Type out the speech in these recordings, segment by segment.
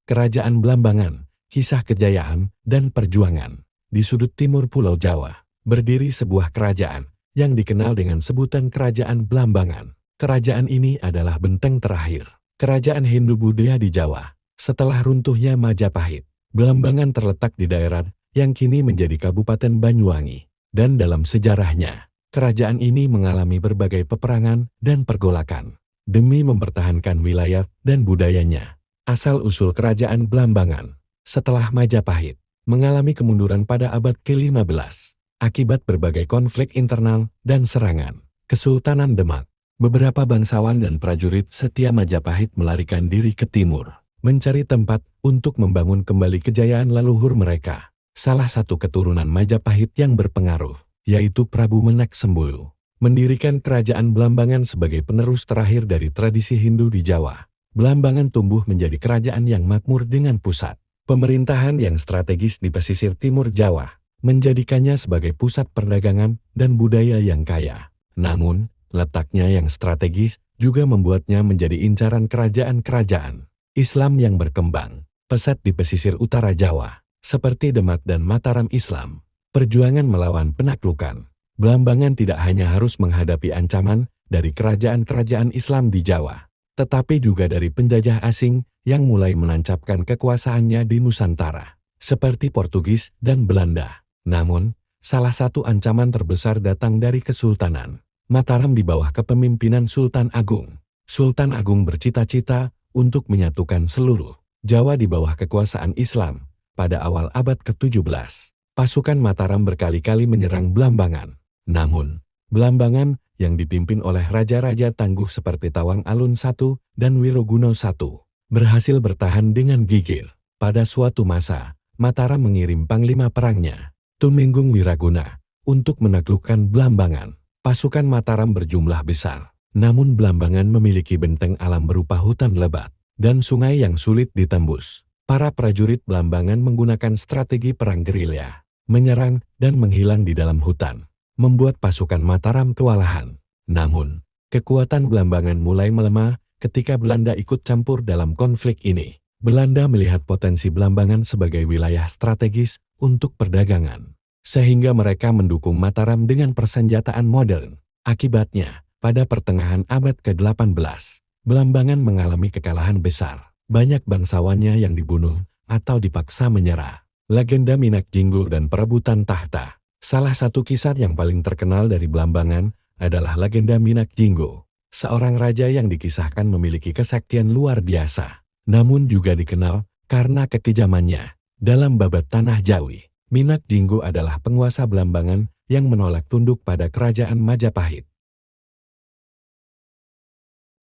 Kerajaan Blambangan, Kisah Kejayaan dan Perjuangan. Di sudut timur Pulau Jawa, berdiri sebuah kerajaan yang dikenal dengan sebutan Kerajaan Blambangan. Kerajaan ini adalah benteng terakhir kerajaan Hindu-Buddha di Jawa. Setelah runtuhnya Majapahit, Blambangan terletak di daerah yang kini menjadi Kabupaten Banyuwangi. Dan dalam sejarahnya, kerajaan ini mengalami berbagai peperangan dan pergolakan demi mempertahankan wilayah dan budayanya. Asal-usul Kerajaan Blambangan setelah Majapahit mengalami kemunduran pada abad ke-15 akibat berbagai konflik internal dan serangan Kesultanan Demak. Beberapa bangsawan dan prajurit setia Majapahit melarikan diri ke timur, mencari tempat untuk membangun kembali kejayaan leluhur mereka. Salah satu keturunan Majapahit yang berpengaruh, yaitu Prabu Menak Sembulu, mendirikan Kerajaan Blambangan sebagai penerus terakhir dari tradisi Hindu di Jawa. Blambangan tumbuh menjadi kerajaan yang makmur dengan pusat pemerintahan yang strategis di pesisir timur Jawa, menjadikannya sebagai pusat perdagangan dan budaya yang kaya. Namun, letaknya yang strategis juga membuatnya menjadi incaran kerajaan-kerajaan Islam yang berkembang pesat di pesisir utara Jawa, seperti Demak dan Mataram Islam. Perjuangan melawan penaklukan Blambangan tidak hanya harus menghadapi ancaman dari kerajaan-kerajaan Islam di Jawa, tetapi juga dari penjajah asing yang mulai menancapkan kekuasaannya di Nusantara, seperti Portugis dan Belanda. Namun, salah satu ancaman terbesar datang dari Kesultanan Mataram di bawah kepemimpinan Sultan Agung. Sultan Agung bercita-cita untuk menyatukan seluruh Jawa di bawah kekuasaan Islam. Pada awal abad ke-17, pasukan Mataram berkali-kali menyerang Blambangan. Namun, Blambangan yang dipimpin oleh raja-raja tangguh seperti Tawang Alun I dan Wiroguno I, berhasil bertahan dengan gigih. Pada suatu masa, Mataram mengirim panglima perangnya, Tumenggung Wiraguna, untuk menaklukkan Blambangan. Pasukan Mataram berjumlah besar, namun Blambangan memiliki benteng alam berupa hutan lebat dan sungai yang sulit ditembus. Para prajurit Blambangan menggunakan strategi perang gerilya, menyerang dan menghilang di dalam hutan, membuat pasukan Mataram kewalahan. Namun, kekuatan Blambangan mulai melemah ketika Belanda ikut campur dalam konflik ini. Belanda melihat potensi Blambangan sebagai wilayah strategis untuk perdagangan, sehingga mereka mendukung Mataram dengan persenjataan modern. Akibatnya, pada pertengahan abad ke-18, Blambangan mengalami kekalahan besar. Banyak bangsawannya yang dibunuh atau dipaksa menyerah. Legenda Minak Jinggo dan perebutan tahta. Salah satu kisah yang paling terkenal dari Blambangan adalah legenda Minak Jinggo, seorang raja yang dikisahkan memiliki kesaktian luar biasa, namun juga dikenal karena kekejamannya. Dalam babat Tanah Jawi, Minak Jinggo adalah penguasa Blambangan yang menolak tunduk pada kerajaan Majapahit.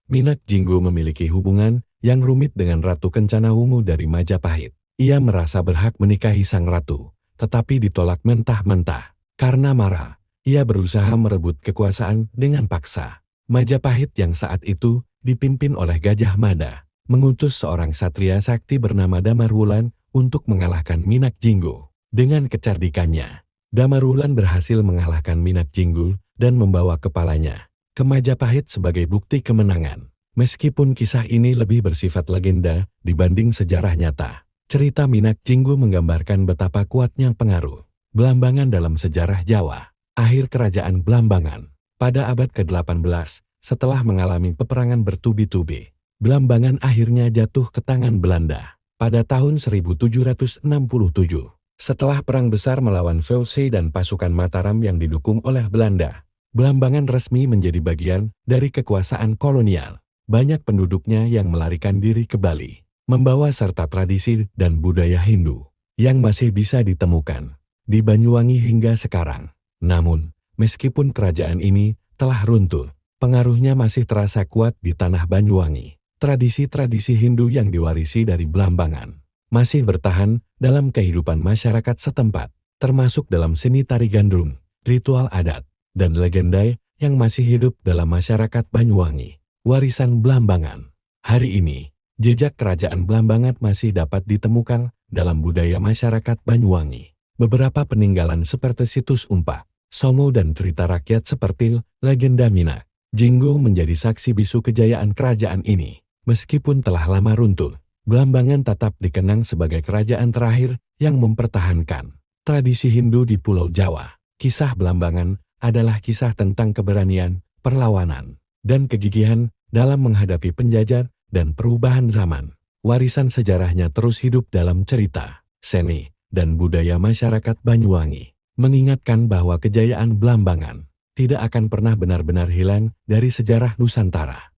Minak Jinggo memiliki hubungan yang rumit dengan Ratu Kencana Wungu dari Majapahit. Ia merasa berhak menikahi sang ratu, tetapi ditolak mentah-mentah. Karena marah, ia berusaha merebut kekuasaan dengan paksa. Majapahit yang saat itu dipimpin oleh Gajah Mada, mengutus seorang satria sakti bernama Damarwulan untuk mengalahkan Minak Jinggo. Dengan kecerdikannya, Damarwulan berhasil mengalahkan Minak Jinggo dan membawa kepalanya ke Majapahit sebagai bukti kemenangan. Meskipun kisah ini lebih bersifat legenda dibanding sejarah nyata, cerita Minak Jinggo menggambarkan betapa kuatnya pengaruh Blambangan dalam sejarah Jawa. Akhir kerajaan Blambangan. Pada abad ke-18, setelah mengalami peperangan bertubi-tubi, Blambangan akhirnya jatuh ke tangan Belanda. Pada tahun 1767, setelah perang besar melawan VOC dan pasukan Mataram yang didukung oleh Belanda, Blambangan resmi menjadi bagian dari kekuasaan kolonial. Banyak penduduknya yang melarikan diri ke Bali, membawa serta tradisi dan budaya Hindu yang masih bisa ditemukan di Banyuwangi hingga sekarang. Namun, meskipun kerajaan ini telah runtuh, pengaruhnya masih terasa kuat di tanah Banyuwangi. Tradisi-tradisi Hindu yang diwarisi dari Blambangan masih bertahan dalam kehidupan masyarakat setempat, termasuk dalam seni tari gandrung, ritual adat, dan legenda yang masih hidup dalam masyarakat Banyuwangi. Warisan Blambangan. Hari ini, jejak kerajaan Blambangan masih dapat ditemukan dalam budaya masyarakat Banyuwangi. Beberapa peninggalan seperti situs Umpak, Songo dan cerita rakyat seperti legenda Minak Jinggo menjadi saksi bisu kejayaan kerajaan ini. Meskipun telah lama runtuh, Blambangan tetap dikenang sebagai kerajaan terakhir yang mempertahankan tradisi Hindu di Pulau Jawa. Kisah Blambangan adalah kisah tentang keberanian, perlawanan, dan kegigihan dalam menghadapi penjajah dan perubahan zaman. Warisan sejarahnya terus hidup dalam cerita, seni, dan budaya masyarakat Banyuwangi, mengingatkan bahwa kejayaan Blambangan tidak akan pernah benar-benar hilang dari sejarah Nusantara.